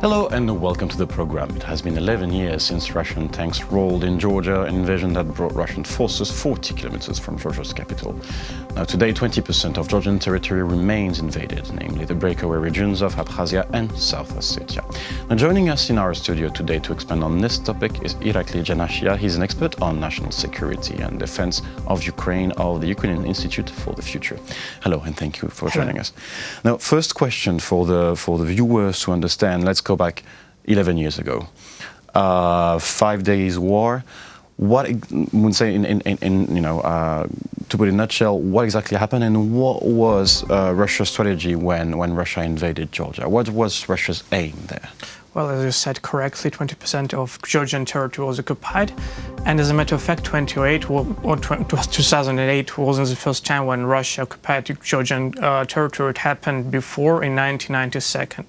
Hello and welcome to the program. It has been 11 years since Russian tanks rolled in Georgia, an invasion that brought Russian forces 40 kilometers from Georgia's capital. Now today 20% of Georgian territory remains invaded, namely the breakaway regions of Abkhazia and South Ossetia. Now joining us in our studio today to expand on this topic is Irakli Dzhanashiya. He's an expert on national security and defense of Ukraine of the Ukrainian Institute for the Future. Hello and thank you for joining us. Now first question for the viewers to understand. Let's go back 11 years ago. 5 days war. What would say to put it in a nutshell, what exactly happened and what was Russia's strategy when Russia invaded Georgia? What was Russia's aim there? Well, as you said correctly, 20% of Georgian territory was occupied. And as a matter of fact, 2008 wasn't the first time when Russia occupied Georgian territory. It happened before in 1992.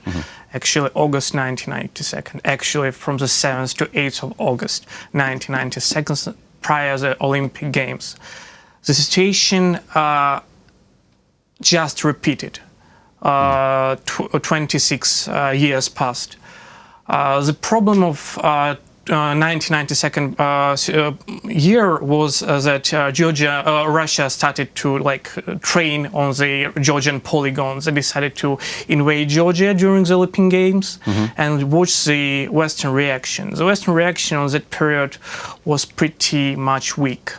Actually, August 1992. Actually, from the 7th to 8th of August 1992, prior to the Olympic Games. The situation just repeated. 26 years passed. The problem of 1992 year was that Russia started to train on the Georgian polygons. They decided to invade Georgia during the Olympic Games and watch the Western reaction. The Western reaction on that period was pretty much weak.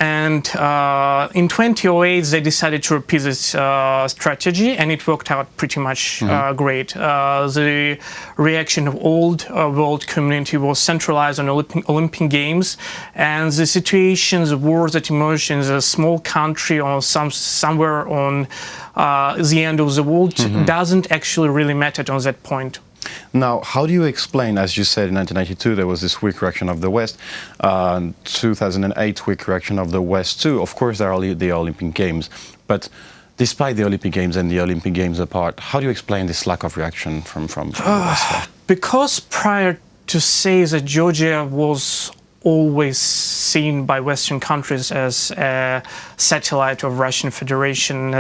In 2008, they decided to repeat this strategy, and it worked out pretty much great. The reaction of old world community was centralized on Olympic Games, and the situations, the wars that emerged in a small country or somewhere on the end of the world doesn't actually really matter on that point. Now, how do you explain, as you said, in 1992 there was this weak reaction of the West, 2008 weak reaction of the West too. Of course, there are the Olympic Games, but despite the Olympic Games and the Olympic Games apart, how do you explain this lack of reaction from the West? Because prior to say that Georgia was always seen by Western countries as a satellite of Russian Federation,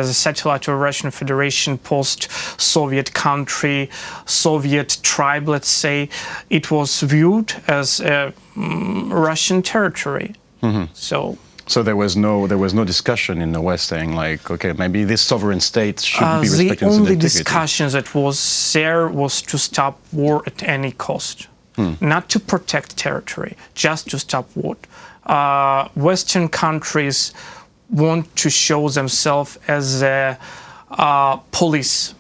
post-Soviet country, Soviet tribe, let's say, it was viewed as a Russian territory. So there was no discussion in the West saying okay, maybe this sovereign state should be respected. The only discussion that was there was to stop war at any cost. Not to protect territory, just to stop war. Western countries want to show themselves as a police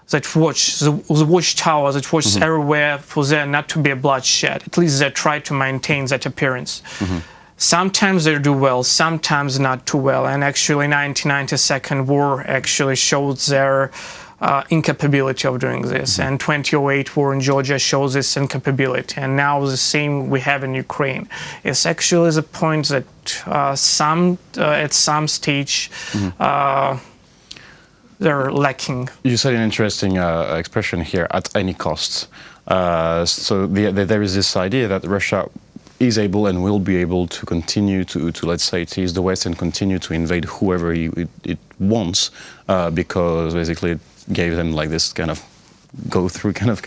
that watch, the watchtower that watches everywhere for there not to be a bloodshed. At least they try to maintain that appearance. Sometimes they do well, sometimes not too well. And actually 1992 war actually showed their incapability of doing this, and 2008 war in Georgia shows this incapability, and now the same we have in Ukraine. It's actually the point that at some stage they're lacking. You said an interesting expression here, at any cost. So there is this idea that Russia is able and will be able to continue to let's say, tease the West and continue to invade whoever it wants, because basically it gave them this kind of go-through kind of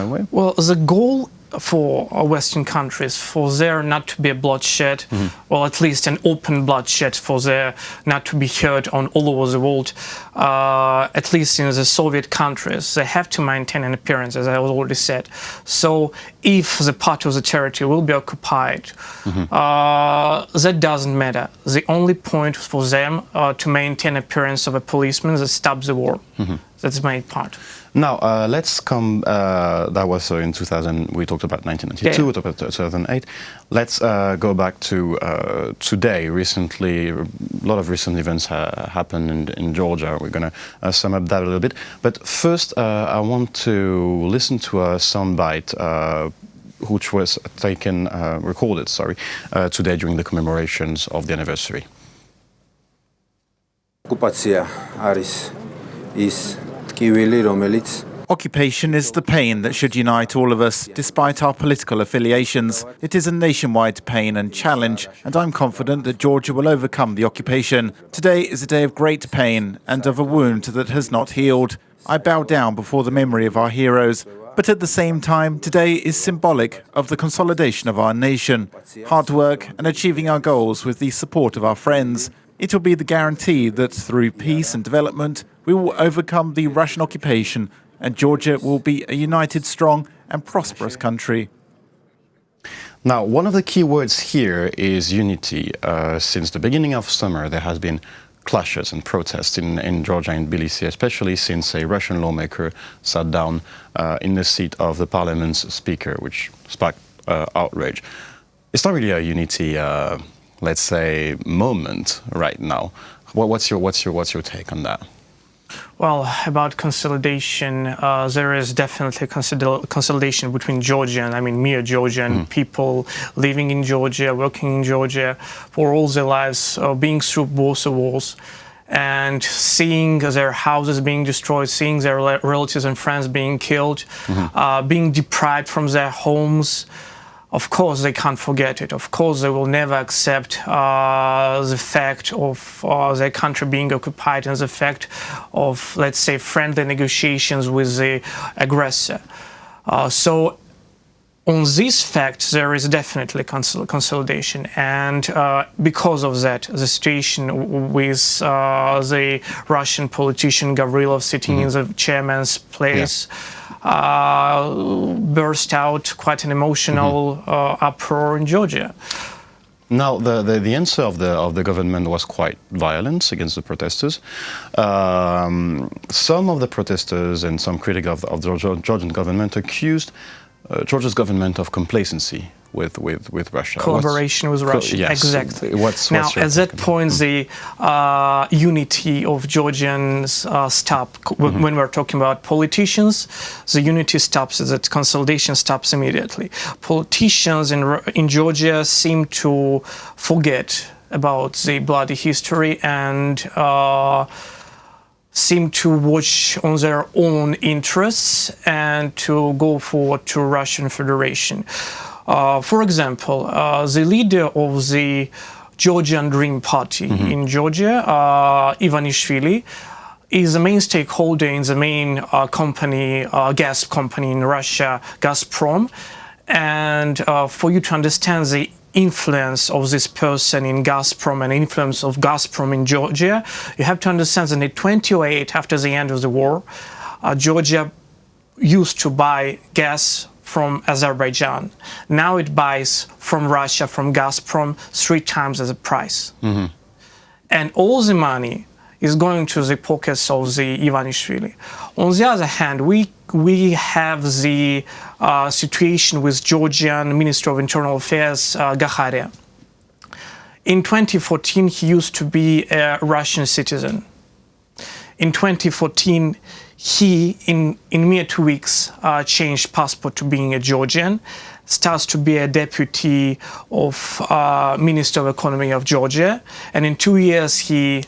way? Well, the goal for Western countries, for there not to be a bloodshed, or at least an open bloodshed, for there not to be heard on all over the world, at least in the Soviet countries, they have to maintain an appearance, as I already said. So if the part of the territory will be occupied, that doesn't matter. The only point for them to maintain appearance of a policeman that stops the war. That's the main part. Now, let's come, that was in 2000, we talked about 1992, we talked about 2008. Let's go back to today. Recently, a lot of recent events happened in Georgia. We're going to sum up that a little bit. But first, I want to listen to a soundbite which was recorded today during the commemorations of the anniversary. Abkhazia is Occupation is the pain that should unite all of us, despite our political affiliations. It is a nationwide pain and challenge, and I'm confident that Georgia will overcome the occupation. Today is a day of great pain and of a wound that has not healed. I bow down before the memory of our heroes. But at the same time, today is symbolic of the consolidation of our nation, hard work and achieving our goals with the support of our friends. It will be the guarantee that through peace and development, we will overcome the Russian occupation and Georgia will be a united, strong and prosperous country. Now, one of the key words here is unity. Since the beginning of summer, there has been clashes and protests in Georgia and Tbilisi, especially since a Russian lawmaker sat down in the seat of the parliament's speaker, which sparked outrage. It's not really a unity, let's say, moment right now. What's your take on that? Well, about consolidation, there is definitely consolidation between Georgian, mere Georgian people living in Georgia, working in Georgia for all their lives, being through both wars, and seeing their houses being destroyed, seeing their relatives and friends being killed, being deprived from their homes. Of course, they can't forget it. Of course, they will never accept the fact of their country being occupied and the fact of, let's say, friendly negotiations with the aggressor. So, on this fact, there is definitely consolidation. And because of that, the situation with the Russian politician Gavrilov sitting in the chairman's place, burst out quite an emotional uproar in Georgia. Now, the answer of the government was quite violent against the protesters. Some of the protesters and some critics of the Georgian government accused Georgia's government of complacency with Russia. Collaboration with Russia, yes. Exactly. Now, at that point, the unity of Georgians stopped. When we're talking about politicians, the unity stops, that consolidation stops immediately. Politicians in Georgia seem to forget about the bloody history and seem to watch on their own interests and to go forward to Russian Federation. For example, the leader of the Georgian Dream Party in Georgia, Ivanishvili, is the main stakeholder in the main company, gas company in Russia, Gazprom. And for you to understand the influence of this person in Gazprom and influence of Gazprom in Georgia, you have to understand that in 2008, after the end of the war, Georgia used to buy gas from Azerbaijan. Now it buys from Russia, from Gazprom, 3 times as a price. And all the money is going to the pockets of the Ivanishvili. On the other hand, we have the situation with Georgian Minister of Internal Affairs, Gakharia. In 2014, he used to be a Russian citizen. In 2014, he, in mere 2 weeks, changed passport to being a Georgian, starts to be a deputy of Minister of Economy of Georgia, and in 2 years, he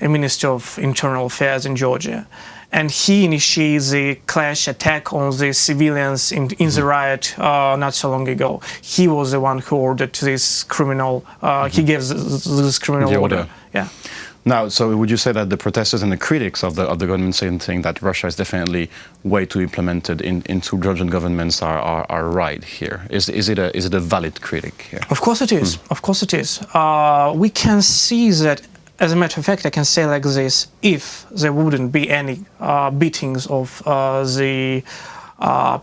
a Minister of Internal Affairs in Georgia. And he initiated the clash attack on the civilians in the riot not so long ago. He was the one who ordered this criminal, he gave this criminal order. Yeah. Now, so would you say that the protesters and the critics of the government saying that Russia is definitely way too implemented into Georgian governments are right here? Is it a valid critic here? Of course it is. Of course it is. We can see that. As a matter of fact, I can say like this: if there wouldn't be any beatings of the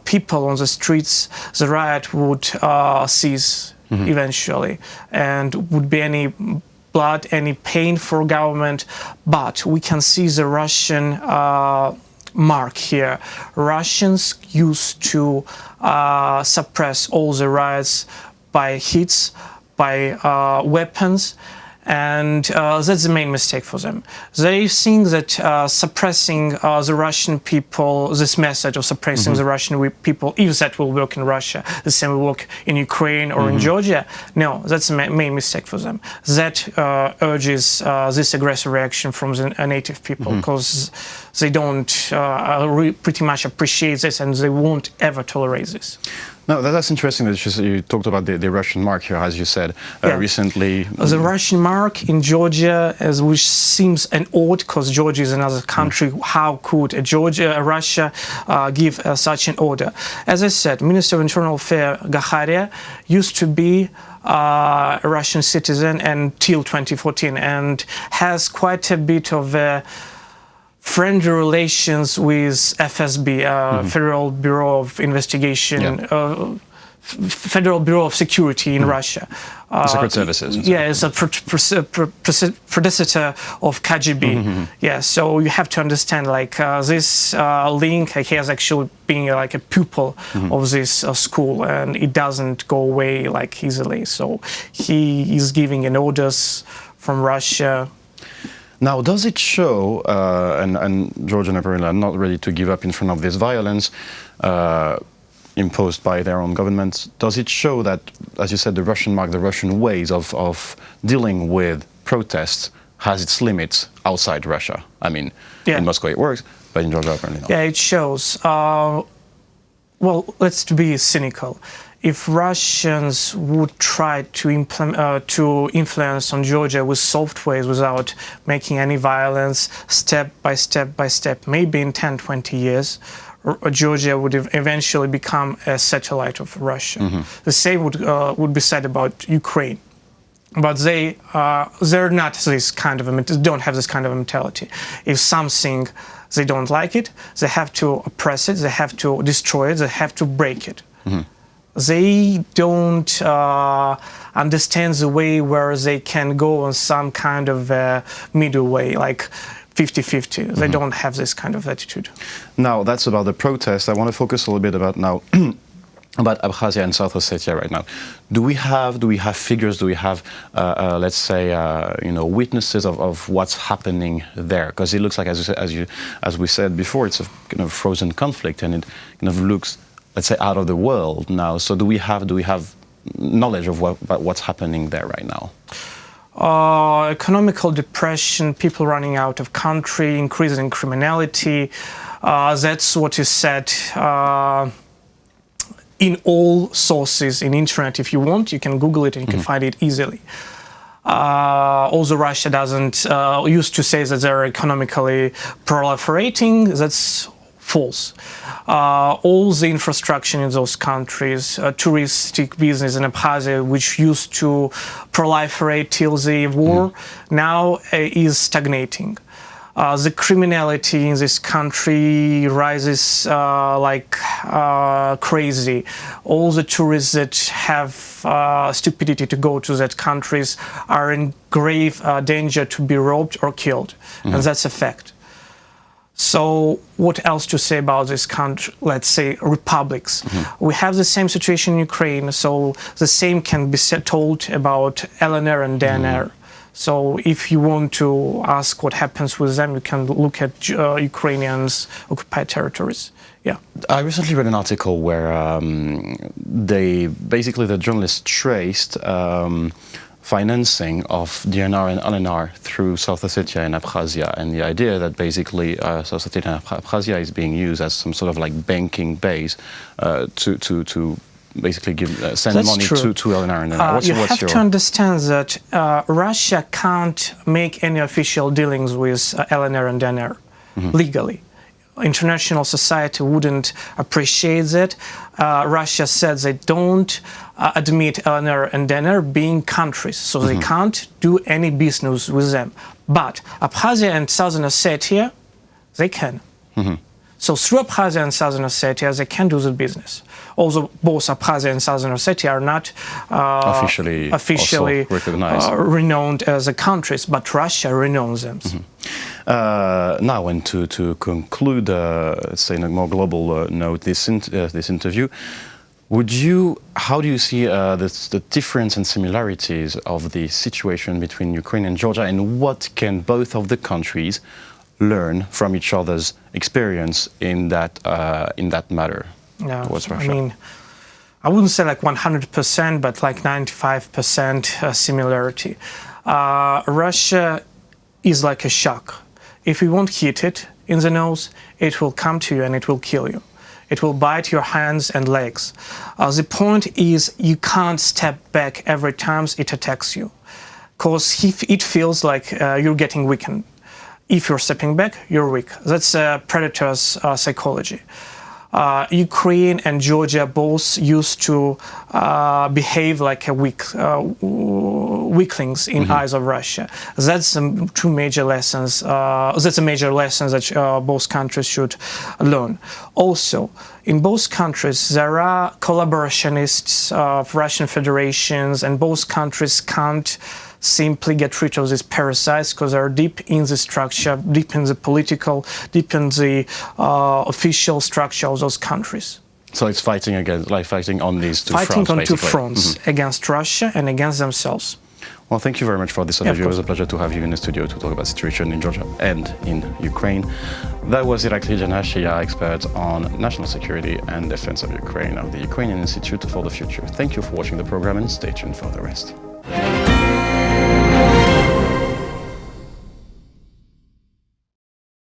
people on the streets, the riot would cease eventually, and would be any blood, any pain for government. But we can see the Russian mark here. Russians used to suppress all the riots by hits, by weapons. And that's the main mistake for them. They think that suppressing the Russian people, this method of suppressing the Russian people, if that will work in Russia, the same will work in Ukraine or in Georgia. No, that's the main mistake for them. That urges this aggressive reaction from the native people, because they don't pretty much appreciate this and they won't ever tolerate this. No, that's interesting that you talked about the Russian mark here, as you said recently. The Russian mark in Georgia, which seems an odd, because Georgia is another country. How could Russia give such an order? As I said, Minister of Internal Affairs Gakharia used to be a Russian citizen until 2014 and has quite a bit of friendly relations with FSB, Federal Bureau of Investigation, Federal Bureau of Security in Russia. Secret Services. Yeah, it's a predecessor of KGB. Yeah, so you have to understand, like, this link, he has actually been like a pupil of this school, and it doesn't go away like easily. So he is giving an orders from Russia. Now, does it show, and Georgian apparently are not ready to give up in front of this violence imposed by their own governments, does it show that, as you said, the Russian mark, the Russian ways of dealing with protests has its limits outside Russia? I mean, in Moscow it works, but in Georgia apparently not. Yeah, it shows. Well, let's be cynical. If Russians would try to influence on Georgia with soft ways without making any violence, step by step, maybe in 10, 20 years, Georgia would eventually become a satellite of Russia. The same would be said about Ukraine. But they're not this kind of don't have this kind of a mentality. If something they don't like it, they have to oppress it, they have to destroy it, they have to break it. They don't understand the way where they can go on some kind of middle way, like 50-50. They don't have this kind of attitude. Now, that's about the protest. I want to focus a little bit about now about Abkhazia and South Ossetia right now. Do we have figures? Do we have, let's say, witnesses of what's happening there? Because it looks like, as we said before, it's a kind of frozen conflict, and it kind of looks, let's say, out of the world now. So do we have knowledge of what's happening there right now? Economical depression, people running out of country, increasing criminality. That's what is said in all sources in internet. If you want, you can Google it and you can find it easily. Also, Russia doesn't used to say that they're economically proliferating. That's false. All the infrastructure in those countries, touristic business in Abkhazia, which used to proliferate till the war, now is stagnating. The criminality in this country rises like crazy. All the tourists that have stupidity to go to that countries are in grave danger to be robbed or killed, and that's a fact. So what else to say about this country, let's say republics? We have the same situation in Ukraine, so the same can be told about LNR and DNR. So if you want to ask what happens with them, you can look at Ukrainians' occupied territories. Yeah. I recently read an article where the journalists traced financing of DNR and LNR through South Ossetia and Abkhazia, and the idea that basically South Ossetia and Abkhazia is being used as some sort of like banking base to basically send money to LNR and LNR. You have to understand that Russia can't make any official dealings with LNR and DNR legally. International society wouldn't appreciate that. Russia said they don't admit LNR and DNR being countries, so they can't do any business with them. But Abkhazia and Southern Ossetia, they can. So through Abkhazia and Southern Ossetia, they can do the business. Although both Abkhazia and Southern Ossetia are not officially recognized, renowned as a countries, but Russia renounces them. Now, and to conclude, let's say in a more global note, this interview, how do you see the difference and similarities of the situation between Ukraine and Georgia, and what can both of the countries learn from each other's experience in that matter towards Russia? I mean, I wouldn't say like 100%, but like 95% similarity. Russia is like a shark. If you won't hit it in the nose, it will come to you and it will kill you. It will bite your hands and legs. The point is you can't step back every time it attacks you, because it feels like you're getting weakened. If you're stepping back, you're weak. That's a predator's psychology. Ukraine and Georgia both used to behave like a weaklings in eyes of Russia. That's two major lessons. That's a major lesson that both countries should learn. Also, in both countries, there are collaborationists of Russian federations, and both countries can't simply get rid of these parasites because they're deep in the structure, deep in the political, deep in the official structure of those countries. So it's fighting against, like fighting on these two fronts, fighting on basically. two fronts, against Russia and against themselves. Well, thank you very much for this overview. It was a pleasure to have you in the studio to talk about the situation in Georgia and in Ukraine. That was Irakli Dzhanashiya, expert on national security and defense of Ukraine of the Ukrainian Institute for the Future. Thank you for watching the program and stay tuned for the rest.